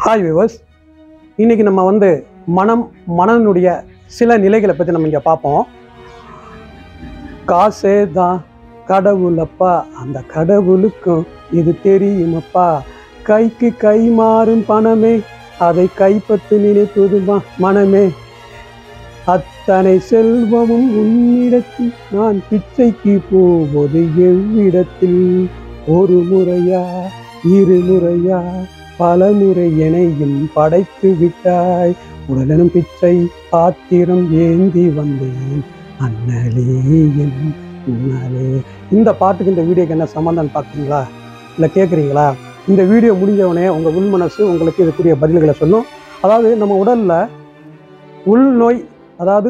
Hi viewers, இன்னைக்கு நம்ம மனனுடைய சில நிலைகளை பற்றி நம்ம இங்கே பார்ப்போம். காசே தான் கடவுளப்பா, அந்த கடவுளுக்கும் இது தெரியுமப்பா. கைக்கு கை மாறும் பணமே, அதை கைப்பற்றி நினைப்பது மனமே. அத்தனை செல்வமும் உன்னிடத்தில், நான் பிச்சைக்கு போவது எவ்விடத்தில். ஒரு முறையா இருமுறையா பல முறை எனையும் படைத்து விட்டாய். உடலெனும் பிச்சை பாத்திரம் ஏந்தி வந்தேன் அண்ணலே என் அண்ணலே. இந்த பாட்டுக்கு இந்த வீடியோக்கு என்ன சம்பந்தம் பார்க்குறீங்களா, இல்லை கேட்குறீங்களா? இந்த வீடியோ முடிஞ்சவனே உங்கள் உள் மனசு உங்களுக்கு இதுக்குரிய பதில்களை சொல்லும். அதாவது நம்ம உடலில் உள்நோய், அதாவது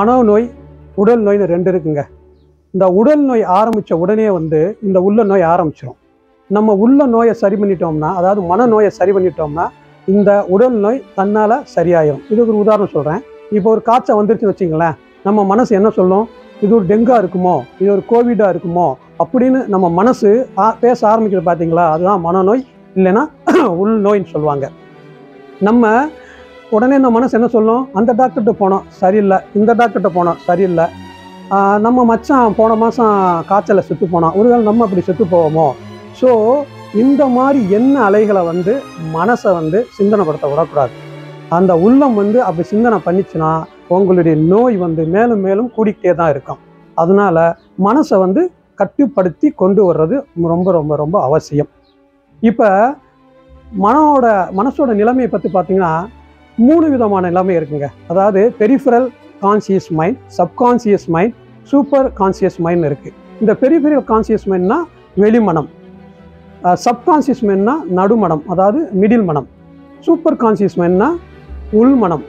மனோநோய், உடல் நோய்னு ரெண்டு இருக்குங்க. இந்த உடல் நோய் ஆரம்பித்த உடனே இந்த உள்ள நோய் ஆரம்பிச்சிடும். நம்ம உள்ள நோயை சரி பண்ணிட்டோம்னா, அதாவது மனநோயை சரி பண்ணிட்டோம்னா இந்த உடல் நோய் தன்னால் சரியாயிடும். இதுக்கு ஒரு உதாரணம் சொல்கிறேன். இப்போ ஒரு காய்ச்சல் வந்துருச்சுன்னு வச்சுங்களேன், நம்ம மனசு என்ன சொல்லும்? இது ஒரு டெங்கா இருக்குமோ, இது ஒரு கோவிடா இருக்குமோ அப்படின்னு நம்ம மனசு பேச ஆரம்பிக்கிறது. பார்த்தீங்களா? அதுதான் மனநோய், இல்லைன்னா உள் நோயின்னு சொல்லுவாங்க. நம்ம உடனே இந்த மனசு என்ன சொல்லும்? அந்த டாக்டர்கிட்ட போனோம் சரியில்லை, இந்த டாக்டர்கிட்ட போனோம் சரியில்லை, நம்ம மச்சான் போன மாதம் காய்ச்சலை செத்து போனோம், ஒருவேளை நம்ம அப்படி செத்து போவோமோ. ஸோ இந்த மாதிரி என்ன அலைகளை மனசை சிந்தனைப்படுத்த விடக்கூடாது. அந்த உள்ளம் அப்படி சிந்தனை பண்ணிச்சுன்னா உங்களுடைய நோய் மேலும் மேலும் கூடிக்கிட்டே தான் இருக்கும். அதனால மனசை கட்டுப்படுத்தி கொண்டு வர்றது ரொம்ப ரொம்ப ரொம்ப அவசியம். இப்போ மனசோட நிலைமையை பற்றி பார்த்தீங்கன்னா 3 விதமான நிலைமை இருக்குங்க. அதாவது peripheral conscious mind, subconscious mind, super conscious mind இருக்குது. இந்த பெரிஃபரல் கான்சியஸ் மைண்ட்னா வெளிமனம், சப்கான்சியஸ் மைண்ட்னா நடுமனம், அதாவது மிடில் மனம், சூப்பர் கான்சியஸ் மைண்ட்னா உள்மனம்.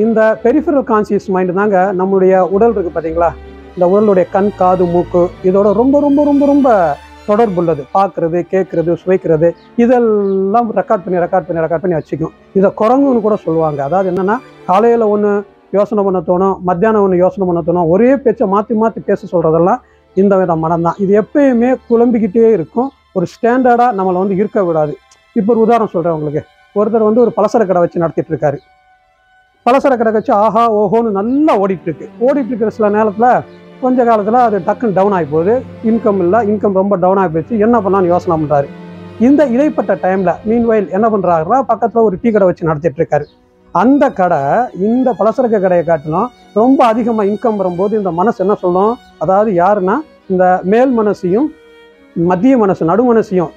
இந்த பெரிஃபரல் கான்சியஸ் மைண்டு தாங்க நம்முடைய உடல் இருக்குது பார்த்தீங்களா, இந்த உடலுடைய கண், காது, மூக்கு இதோட ரொம்ப ரொம்ப ரொம்ப ரொம்ப தொடர்புள்ளது. பார்க்குறது, கேட்குறது, சுவைக்கிறது, இதெல்லாம் ரெக்கார்ட் பண்ணி வச்சுக்கும். இதை குரங்குன்னு கூட சொல்லுவாங்க. அதாவது என்னென்னா, காலையில் ஒன்று யோசனை பண்ண தோணும், மத்தியானம் ஒன்று யோசனை பண்ண தோணும், ஒரே பேச்சை மாற்றி மாற்றி பேச சொல்கிறதெல்லாம் இந்த வித மனம் தான். இது எப்பயுமே குழம்பிக்கிட்டே இருக்கும். ஒரு ஸ்டாண்டர்டாக நம்மளை இருக்க விடாது. இப்போ ஒரு உதாரணம் சொல்கிறேன் உங்களுக்கு. ஒருத்தர் ஒரு பலசர கடை வச்சு நடத்திட்டு இருக்காரு. பலசர கடை வச்சு ஆஹா ஓஹோன்னு நல்லா ஓடிட்டு இருக்கிற சில நேரத்தில் கொஞ்ச காலத்தில் அது டக்குன்னு டவுன் ஆகி போகுது. இன்கம் இல்லை, இன்கம் ரொம்ப டவுன் ஆகி போயிடுச்சு. என்ன பண்ணலான்னு யோசனை பண்ணுறாரு. இந்த இடைப்பட்ட டைமில் மீன்வயல் என்ன பண்ணுறாருன்னா, பக்கத்தில் ஒரு டீ கடை வச்சு நடத்திட்டு இருக்காரு. அந்த கடை இந்த பலசரக்கு கடையை காட்டிலும் ரொம்ப அதிகமாக இன்கம் வரும்போது இந்த மனசு என்ன சொல்லும்? அதாவது யாருன்னா, இந்த மேல் மனசையும் மத்திய மனசு, நடு மனசையும்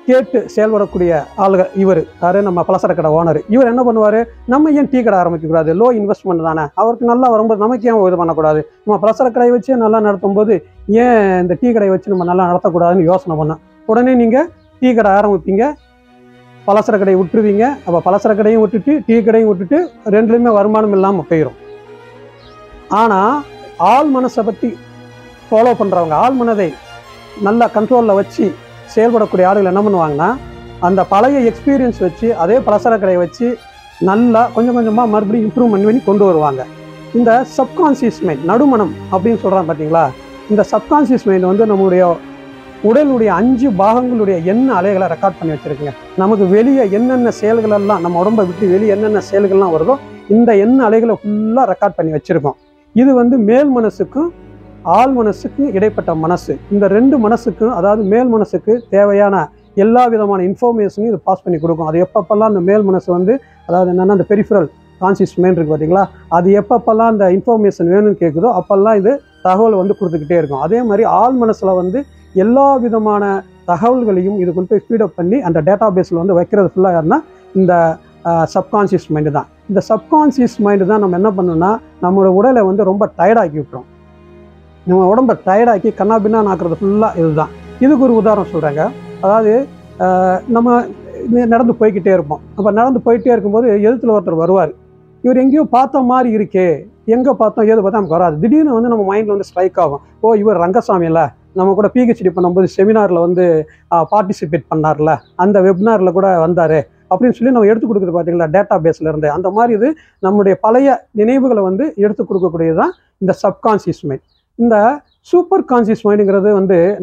கேட்டு செயல்படக்கூடிய ஆளுங்க இவர் யாரு? நம்ம பலசர கடை ஓனர். இவர் என்ன பண்ணுவார்? நம்ம ஏன் டீ கடை ஆரம்பிக்கக்கூடாது? லோ இன்வெஸ்ட்மெண்ட் தானே, அவருக்கு நல்லா வரும்போது நமக்கு ஏன் இது பண்ணக்கூடாது? நம்ம பலசர கடையை வச்சு நல்லா நடத்தும் போது ஏன் இந்த டீ கடையை வச்சு நம்ம நல்லா நடத்தக்கூடாதுன்னு யோசனை பண்ணோம். உடனே நீங்கள் டீ கடை ஆரம்பிப்பீங்க, பலசர கடையை விட்டுருவீங்க. அப்போ பலசர கடையும் விட்டுட்டு டீ கடையும் விட்டுட்டு ரெண்டுலேயுமே வருமானம் இல்லாமல் போயிடும். ஆனால் ஆள் மனசை பற்றி ஃபாலோ பண்ணுறவங்க, ஆள் மனதை நல்லா கண்ட்ரோலில் வச்சு செயல்படக்கூடிய ஆளுகள் என்ன பண்ணுவாங்கன்னா, அந்த பழைய எக்ஸ்பீரியன்ஸ் வச்சு அதே பலசர கடையை வச்சு நல்லா கொஞ்சம் கொஞ்சமாக மறுபடியும் இம்ப்ரூவ்மெண்ட் பண்ணி கொண்டு வருவாங்க. இந்த சப்கான்சியஸ் மைண்ட், நடுமனம் அப்படின்னு சொல்கிறாங்க பார்த்தீங்களா, இந்த சப்கான்சியஸ் மைண்ட் நம்முடைய உடலுடைய 5 பாகங்களுடைய எண்ண அலைகளை ரெக்கார்ட் பண்ணி வச்சுருக்குங்க. நமக்கு வெளியே என்னென்ன செயல்களெல்லாம், நம்ம உடம்பை விட்டு வெளியே என்னென்ன செயல்கள்லாம் வருதோ இந்த எண்ண அலைகளை ஃபுல்லாக ரெக்கார்ட் பண்ணி வச்சுருக்கோம். இது மேல் மனசுக்கும் ஆள் மனசுக்கும் இடைப்பட்ட மனசு. இந்த 2 மனசுக்கும், அதாவது மேல் மனசுக்கு தேவையான எல்லா விதமான இன்ஃபர்மேஷனையும் இது பாஸ் பண்ணி கொடுக்கும். அது எப்பப்பெல்லாம் அந்த மேல் மனசு அதாவது என்னென்னா, அந்த பெரிஃபரல் கான்சியஸ் மைண்ட் இருக்குது பார்த்தீங்களா, அது எப்பப்பெல்லாம் அந்த இன்ஃபர்மேஷன் வேணும்னு கேட்குதோ அப்போல்லாம் இது தகவல் கொடுத்துக்கிட்டே இருக்கும். அதே மாதிரி ஆள் மனசில் எல்லா விதமான தகவல்களையும் இது கொண்டு போய் ஸ்பீடப் பண்ணி அந்த டேட்டா பேஸில் வைக்கிறது ஃபுல்லாக யாருன்னா இந்த சப்கான்சியஸ் மைண்டு தான். இந்த சப்கான்சியஸ் மைண்டு தான் நம்ம என்ன பண்ணோம்னா, நம்மளோட உடலை ரொம்ப டயர்டாக்கி விட்டுரும். நம்ம உடம்பை டயர்டாக்கி கண்ணா பின்னா ஆக்குறது ஃபுல்லாக இதுதான். இதுக்கு ஒரு உதாரணம் சொல்கிறேங்க. அதாவது நம்ம நடந்து போய்கிட்டே இருப்போம். அப்போ நடந்து போயிட்டே இருக்கும்போது எதிர்த்துல ஒருத்தர் வருவார். இவர் எங்கேயோ பார்த்த மாதிரி இருக்கே, எங்கே பார்த்தோம் ஏது பார்த்தா நமக்கு வராது. திடீர்னு நம்ம மைண்டில் ஸ்ட்ரைக் ஆகும். ஓ, இவர் ரங்கசாமி இல்லை, நம்ம கூட பிஹெச்டி பண்ணும்போது செமினாரில் பார்ட்டிசிபேட் பண்ணார்ல, அந்த வெப்னாரில் கூட வந்தார் அப்படின்னு சொல்லி நம்ம எடுத்து கொடுக்குறது பார்த்தீங்களா, டேட்டா பேஸில் இருந்து. அந்த மாதிரி இது நம்முடைய பழைய நினைவுகளை எடுத்து கொடுக்கக்கூடியது தான் இந்த சப்கான்சியஸ் மைண்ட். இந்த சூப்பர் கான்சியஸ் மைண்டுங்கிறது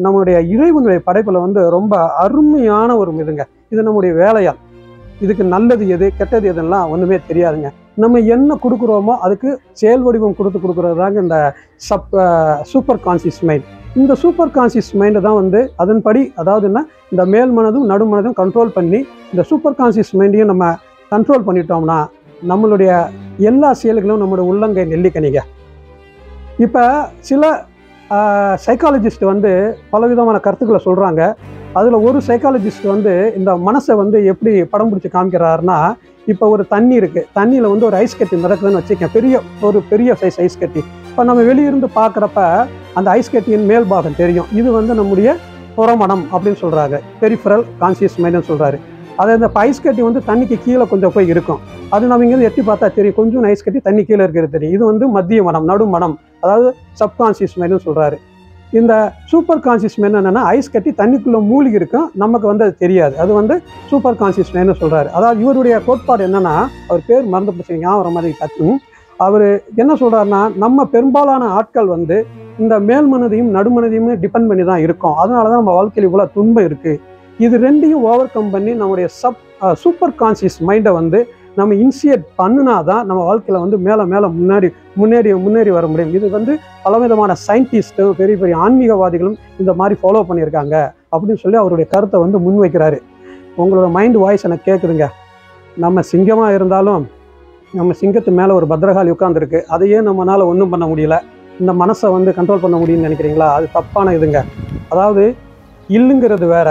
நம்மளுடைய இறைவனுடைய படைப்பில் ரொம்ப அருமையான ஒரு இதுங்க. இது நம்முடைய வேலையால் இதுக்கு நல்லது எது கெட்டது எதுலாம் ஒன்றுமே தெரியாதுங்க. நம்ம என்ன கொடுக்குறோமோ அதுக்கு செயல் வடிவம் கொடுக்குறது தாங்க இந்த சூப்பர் கான்சியஸ் மைண்ட். இந்த சூப்பர் கான்சியஸ் மைண்டை தான் வந்து அதன்படி, அதாவதுன்னா இந்த மேல் மனதும் நடுமனதும் கண்ட்ரோல் பண்ணி இந்த சூப்பர் கான்சியஸ் மைண்டையும் நம்ம கண்ட்ரோல் பண்ணிட்டோம்னா நம்மளுடைய எல்லா செயல்களும் நம்மளுடைய உள்ளங்கை நெல்லிக்கனிங்க. இப்போ சில சைக்காலஜிஸ்ட் வந்து பலவிதமான கருத்துக்களை சொல்கிறாங்க. அதில் ஒரு சைக்காலஜிஸ்ட் வந்து இந்த மனசை வந்து எப்படி படம் பிடிச்சி காமிக்கிறாருன்னா, இப்போ ஒரு தண்ணி இருக்குது, தண்ணியில் வந்து ஒரு ஐஸ் கட்டி மிதக்குதுன்னு வச்சுக்கேன், பெரிய சைஸ் ஐஸ் கட்டி. இப்போ நம்ம வெளியிருந்து பார்க்குறப்ப அந்த ஐஸ் கட்டியின் மேல் பாகம் தெரியும். இது வந்து நம்முடைய புறமனம் அப்படின்னு சொல்கிறாங்க, பெரிஃபரல் கான்சியஸ் மைண்டுன்னு சொல்கிறாரு. அதை இந்த ஐஸ் கட்டி வந்து தண்ணிக்கு கீழே கொஞ்சம் போய் இருக்கும். அது நம்ம இங்கேருந்து எட்டி பார்த்தா தெரியும், கொஞ்சம் ஐஸ் கட்டி தண்ணி கீழே இருக்கிறது தெரியும். இது வந்து மத்திய மனம், நடுமனம், அதாவது சப்கான்சியஸ் மைண்டுன்னு சொல்கிறாரு. இந்த சூப்பர் கான்சியஸ் மைண்ட் என்னென்னா ஐஸ் கட்டி தண்ணிக்குள்ளே மூழ்கி இருக்கும், நமக்கு வந்து அது தெரியாது. அது வந்து சூப்பர் கான்சியஸ் மைண்டுன்னு சொல்கிறாரு. அதாவது இவருடைய கோட்பாடு என்னென்னா, அவர் பேர் மறந்து போச்சு, ஞாபகம் மாதிரி கற்றும். அவர் என்ன சொல்கிறாருன்னா, நம்ம பெரும்பாலான ஆட்கள் வந்து இந்த மேல் மனதையும் நடுமனதையும் டிபெண்ட் பண்ணி தான் இருக்கோம். அதனால தான் நம்ம வாழ்க்கையில் இவ்வளோ துன்பம் இருக்குது. இது ரெண்டையும் ஓவர் கம் பண்ணி நம்முடைய சூப்பர் கான்சியஸ் மைண்டை வந்து நம்ம இனிஷியேட் பண்ணினா தான் நம்ம வாழ்க்கையில் வந்து மேலே முன்னேறி வர முடியும். இது வந்து பலவிதமான சயின்டிஸ்ட்டும் பெரிய ஆன்மீகவாதிகளும் இந்த மாதிரி ஃபாலோ பண்ணியிருக்காங்க அப்படின்னு சொல்லி அவருடைய கருத்தை வந்து முன்வைக்கிறாரு. உங்களோட மைண்ட் வாய்ஸ் எனக்கு கேட்குதுங்க. நம்ம சிங்கமாக இருந்தாலும் நம்ம சிங்கத்து மேலே ஒரு பத்ரகாளி உட்காந்துருக்கு, அதையே நம்மளால் ஒன்றும் பண்ண முடியல. இந்த மனசை வந்து கண்ட்ரோல் பண்ண முடியும்னு நினைக்கிறீங்களா? அது தப்பான இதுங்க. அதாவது இல்லுங்கிறது வேற,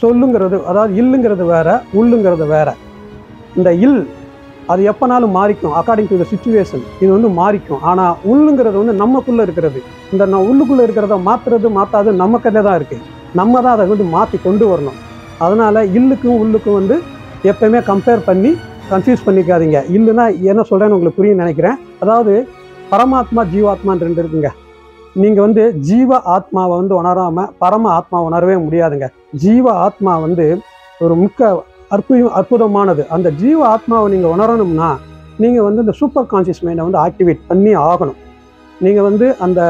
சொல்லுங்கிறது, அதாவது இல்லுங்கிறது வேற, உள்ளுங்கிறது வேற. இந்த இல் அது எப்போனாலும் மாறிக்கும், அக்கார்டிங் டு த சிச்சுவேஷன். இது வந்து மாறிக்கும். ஆனால் உள்ளுங்கிறது வந்து நமக்குள்ளே இருக்கிறது. இந்த உள்ளுக்குள்ளே இருக்கிறத மாற்றாது நம்ம கையில் தான் இருக்குது. நம்ம தான் அதை வந்து மாற்றி கொண்டு வரணும். அதனால் இல்லுக்கும் உள்ளுக்கும் வந்து எப்போயுமே கம்பேர் பண்ணி கன்ஃபியூஸ் பண்ணிக்காதீங்க. இல்லைன்னா என்ன சொல்கிறேன்னு உங்களுக்கு புரியும்னு நினைக்கிறேன். அதாவது பரமாத்மா ஜீவாத்மான்னு ரெண்டு இருக்குங்க. நீங்கள் வந்து ஜீவ ஆத்மாவை வந்து உணராமல் பரம ஆத்மா உணரவே முடியாதுங்க. ஜீவ ஆத்மா வந்து ஒரு அற்புதமானது. அந்த ஜீவ ஆத்மாவை நீங்கள் உணரணும்னா நீங்கள் வந்து இந்த சூப்பர் கான்சியஸ் மைண்டை வந்து ஆக்டிவேட் பண்ணி ஆகணும். நீங்கள் வந்து அந்த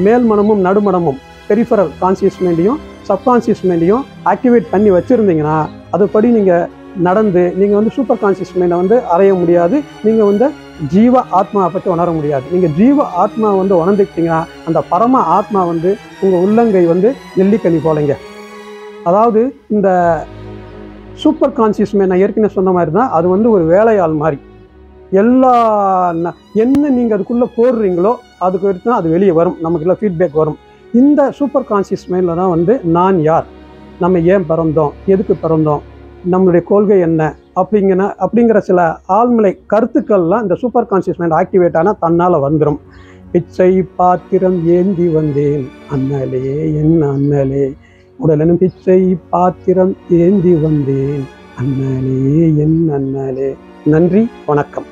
மேல் மனமும் நடுமனமும் பெரிஃபரல் கான்சியஸ் மைண்டையும் சப்கான்சியஸ் மைண்டையும் ஆக்டிவேட் பண்ணி வச்சுருந்தீங்கன்னா அதுபடி நீங்கள் நடந்து நீங்கள் வந்து சூப்பர் கான்சியஸ் மைண்டை வந்து அடைய முடியாது. நீங்கள் வந்து ஜீவ ஆத்மாவை பற்றி உணர முடியாது. நீங்கள் ஜீவ ஆத்மா வந்து உணர்ந்துக்கிட்டீங்கன்னா அந்த பரம ஆத்மா வந்து உங்கள் உள்ளங்கை வந்து நெல்லிக்கனி போலைங்க. அதாவது இந்த சூப்பர் கான்சியஸ் மைண்ட் நான் ஏற்கனவே சொன்ன மாதிரி தான், அது வந்து ஒரு வேலையாள் மாதிரி. எல்லா என்ன நீங்கள் அதுக்குள்ளே போடுறீங்களோ அதுக்கு எடுத்து தான் அது வெளியே வரும், நமக்குள்ள ஃபீட்பேக் வரும். இந்த சூப்பர் கான்சியஸ் மைண்டில் தான் வந்து நான் யார், நம்ம ஏன் பிறந்தோம், எதுக்கு பிறந்தோம், நம்மளுடைய கொள்கை என்ன அப்படிங்கிற சில ஆழ்மலை கருத்துக்கள்லாம் இந்த சூப்பர் கான்சியஸ் மைண்ட் ஆக்டிவேட் ஆனால் தன்னால் வந்துடும். பிச்சை பாத்திரம் ஏந்தி வந்தேன் அண்ணலே என் அண்ணலே, உடலனும் பிச்சை பாத்திரம் ஏந்தி வந்தேன் அண்ணலே என் அண்ணலே. நன்றி, வணக்கம்.